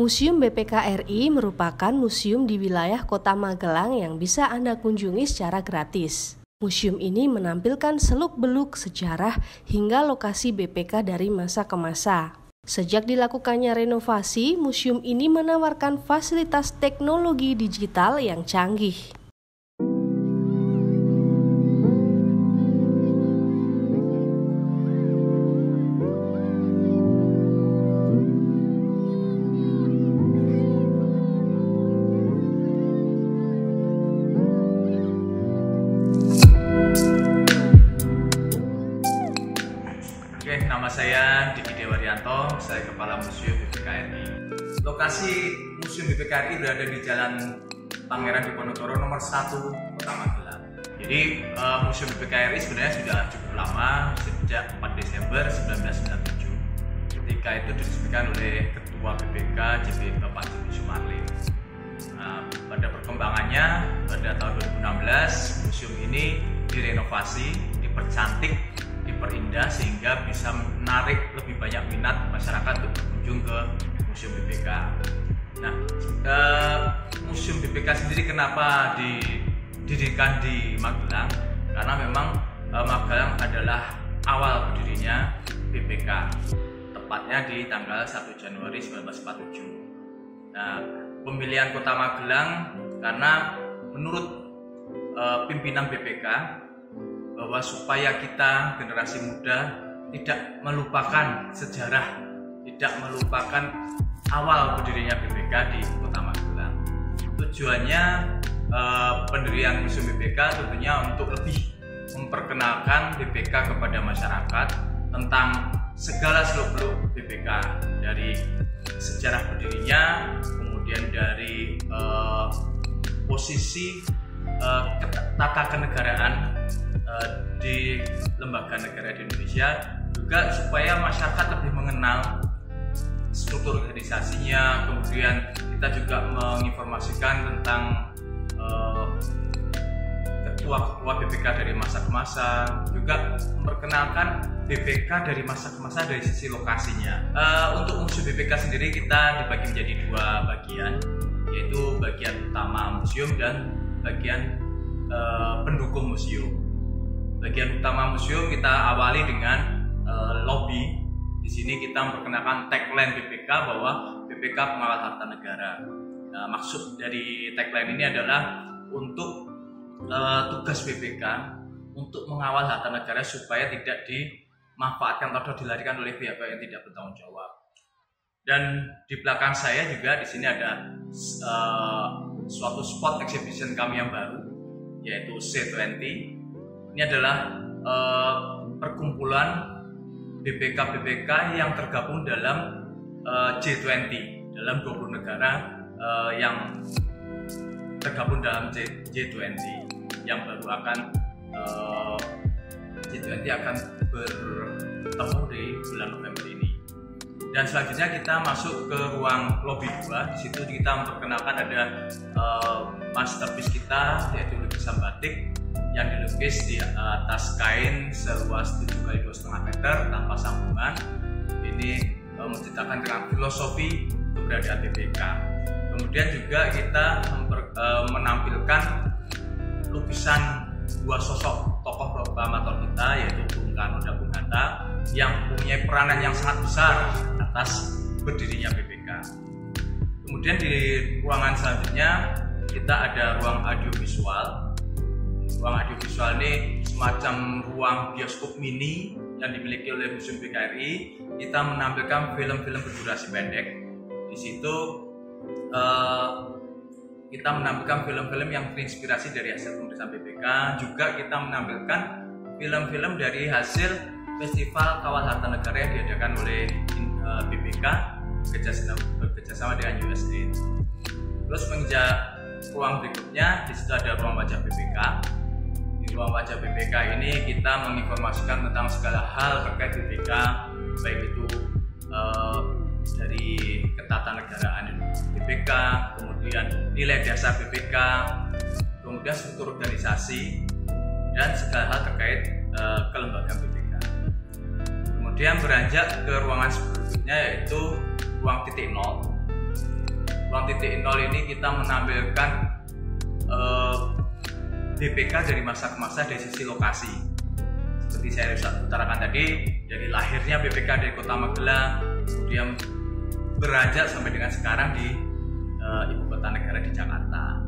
Museum BPK RI merupakan museum di wilayah Kota Magelang yang bisa Anda kunjungi secara gratis. Museum ini menampilkan seluk-beluk sejarah hingga lokasi BPK dari masa ke masa. Sejak dilakukannya renovasi, museum ini menawarkan fasilitas teknologi digital yang canggih. Nama saya Diki Dewaryanto, saya Kepala Museum BPK RI. Lokasi Museum BPK RI berada di Jalan Pangeran Diponegoro nomor 1 Kota Magelang. Jadi Museum BPK RI sebenarnya sudah cukup lama, sejak 4 Desember 1997. Ketika itu diresmikan oleh Ketua BPK JP Bapak JP Sumarlin. Pada perkembangannya pada tahun 2016 museum ini direnovasi, dipercantik, diperindah sehingga bisa menarik lebih banyak minat masyarakat untuk berkunjung ke Museum BPK. Nah, Museum BPK sendiri kenapa didirikan di Magelang? Karena memang Magelang adalah awal berdirinya BPK, tepatnya di tanggal 1 Januari 1947. Nah, pemilihan Kota Magelang karena menurut pimpinan BPK bahwa supaya kita generasi muda tidak melupakan sejarah, tidak melupakan awal berdirinya BPK di Kota Magelang. Tujuannya pendirian Museum BPK tentunya untuk lebih memperkenalkan BPK kepada masyarakat tentang segala seluk-beluk BPK, dari sejarah berdirinya, kemudian dari posisi tata kenegaraan di lembaga negara di Indonesia, juga supaya masyarakat lebih mengenal struktur organisasinya. Kemudian kita juga menginformasikan tentang ketua-ketua BPK dari masa ke masa, juga memperkenalkan BPK dari masa ke masa dari sisi lokasinya. Untuk museum BPK sendiri kita dibagi menjadi 2 bagian, yaitu bagian utama museum dan bagian pendukung museum. Bagian utama museum kita awali dengan lobby. Di sini kita memperkenalkan tagline BPK bahwa BPK pengawal harta negara. Nah, maksud dari tagline ini adalah untuk tugas BPK untuk mengawal harta negara supaya tidak dimanfaatkan atau dilarikan oleh pihak-pihak yang tidak bertanggung jawab. Dan di belakang saya juga di sini ada suatu spot exhibition kami yang baru, yaitu C20. Ini adalah perkumpulan BPK-BPK yang tergabung dalam G20, dalam 20 negara yang tergabung dalam G20 yang baru akan G20 akan bertemu di bulan November ini. Dan selanjutnya kita masuk ke ruang lobby 2. Di situ kita memperkenalkan ada masterpiece kita, yaitu lukisan batik yang dilukis di atas kain seluas 7 x 2,5 meter tanpa sambungan. Ini menceritakan tentang filosofi keberadaan BPK. Kemudian juga kita menampilkan lukisan 2 sosok tokoh proklamator kita, yaitu Bung Karno dan Bung Hatta, yang mempunyai peranan yang sangat besar atas berdirinya BPK. Kemudian di ruangan selanjutnya kita ada ruang audiovisual. Ruang audiovisual ini semacam ruang bioskop mini yang dimiliki oleh Museum BPK RI. Kita menampilkan film-film berdurasi pendek. Di situ kita menampilkan film-film yang terinspirasi dari hasil pemeriksaan BPK. Juga kita menampilkan film-film dari hasil Festival Kawal Harta Negara yang diadakan oleh BPK bekerjasama dengan USAID. Terus menginjak ruang berikutnya, di situ ada ruang wajah BPK. Di ruang wajah BPK ini kita menginformasikan tentang segala hal terkait BPK, baik itu dari ketatanegaraan BPK, kemudian nilai dasar BPK, kemudian struktur organisasi, dan segala hal terkait kelembagaan BPK. Kemudian beranjak ke ruangan berikutnya, yaitu ruang titik nol. ruang titik nol ini kita menampilkan BPK dari masa ke masa dari sisi lokasi. Seperti saya utarakan tadi, dari lahirnya BPK dari Kota Magelang, kemudian beranjak sampai dengan sekarang di Ibu Kota Negara di Jakarta.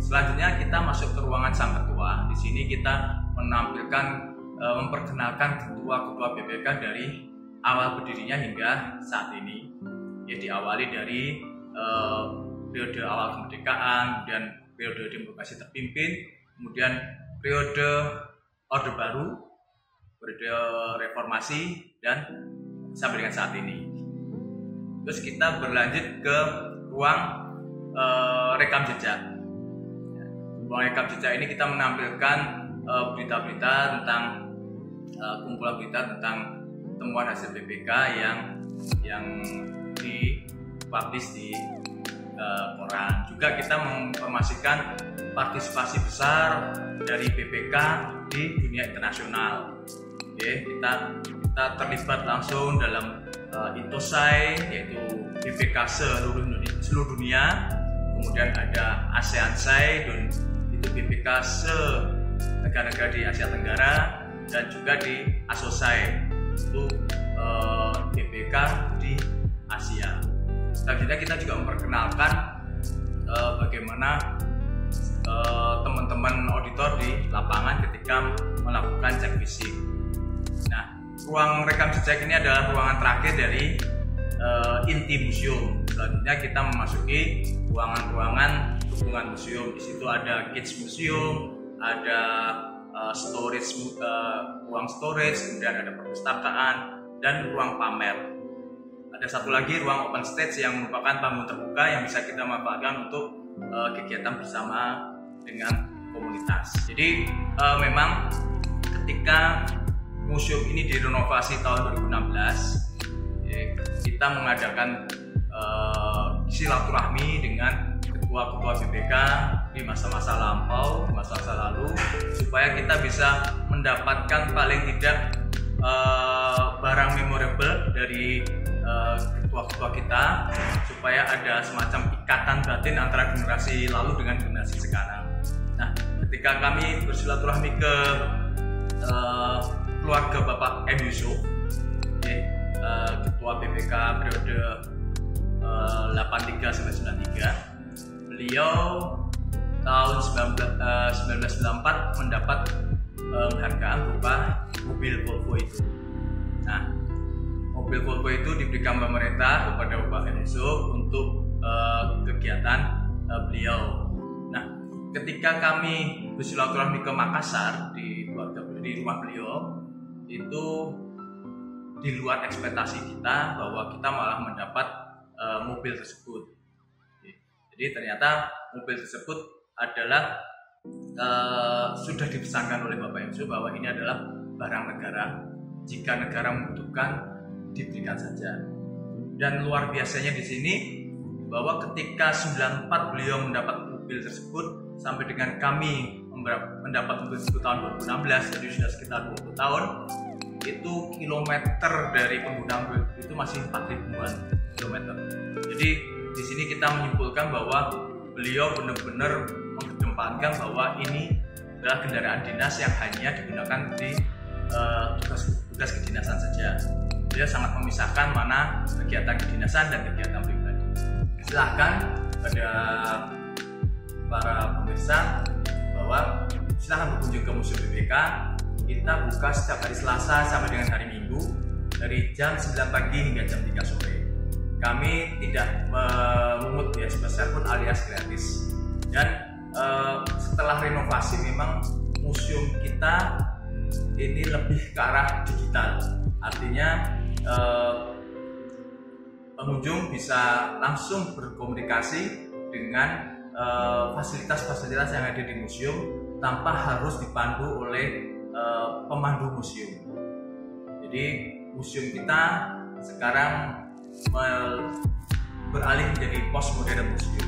Selanjutnya kita masuk ke ruangan Sang Ketua. Di sini kita menampilkan, memperkenalkan ketua-ketua BPK dari awal berdirinya hingga saat ini. Ya, diawali dari periode awal kemerdekaan, kemudian periode demokrasi terpimpin, kemudian periode Orde Baru, periode reformasi, dan sampai dengan saat ini. Terus kita berlanjut ke ruang rekam jejak. Ruang rekam jejak ini kita menampilkan berita-berita tentang kumpulan berita tentang temuan hasil BPK yang dipublish di koran. Juga kita menginformasikan partisipasi besar dari BPK di dunia internasional. Oke, kita terlibat langsung dalam Intosai, yaitu BPK seluruh dunia. Kemudian ada ASEAN-SAI, itu BPK negara-negara di Asia Tenggara, dan juga di ASOSAI, itu BPK di Asia. Selanjutnya kita juga memperkenalkan bagaimana teman-teman auditor di lapangan ketika melakukan cek fisik. Nah, ruang rekam jejak ini adalah ruangan terakhir dari inti museum. Selanjutnya kita memasuki ruangan-ruangan hubungan museum. Di situ ada kids museum, ada ruang storage, kemudian ada perpustakaan dan ruang pamer. Ada satu lagi ruang open stage yang merupakan panggung terbuka yang bisa kita manfaatkan untuk kegiatan bersama dengan komunitas. Jadi memang ketika museum ini direnovasi tahun 2016, kita mengadakan silaturahmi dengan ketua-ketua BPK di masa-masa lampau, di masa-masa lalu, supaya kita bisa mendapatkan paling tidak barang memorable dari ketua-ketua kita, supaya ada semacam ikatan batin antara generasi lalu dengan generasi sekarang. Nah, ketika kami bersilaturahmi ke keluarga Bapak M. Yusuf, ketua BPK periode 83 sampai 93, beliau tahun 1994 mendapat penghargaan berupa mobil Volvo itu. Nah, mobil Volvo itu diberikan pemerintah kepada Bapak M. Yusuf untuk kegiatan beliau. Nah, ketika kami bersilaturahmi ke Makassar di rumah beliau, itu di luar ekspektasi kita bahwa kita malah mendapat mobil tersebut. Jadi ternyata mobil tersebut adalah sudah dipesankan oleh Bapak Yusuf bahwa ini adalah barang negara. Jika negara membutuhkan, diberikan saja. Dan luar biasanya di sini bahwa ketika 94 beliau mendapat mobil tersebut, sampai dengan kami mendapat mobil tersebut tahun 2016, jadi sudah sekitar 20 tahun, itu kilometer dari pengguna mobil itu masih 4.000-an kilometer. Jadi di sini kita menyimpulkan bahwa beliau benar-benar mengedepankan bahwa ini adalah kendaraan dinas yang hanya digunakan di tugas kedinasan saja. Beliau sangat memisahkan mana kegiatan kedinasan dan kegiatan pribadi. Silahkan pada para pemirsa bahwa silahkan berkunjung ke Museum BPK. Kita buka setiap hari Selasa sampai dengan hari Minggu dari jam 9 pagi hingga jam 3 sore. Kami tidak memungut biaya sebesar pun alias gratis. Dan setelah renovasi memang museum kita ini lebih ke arah digital. Artinya pengunjung bisa langsung berkomunikasi dengan fasilitas-fasilitas yang ada di museum tanpa harus dipandu oleh pemandu museum. Jadi museum kita sekarang beralih menjadi postmodern museum.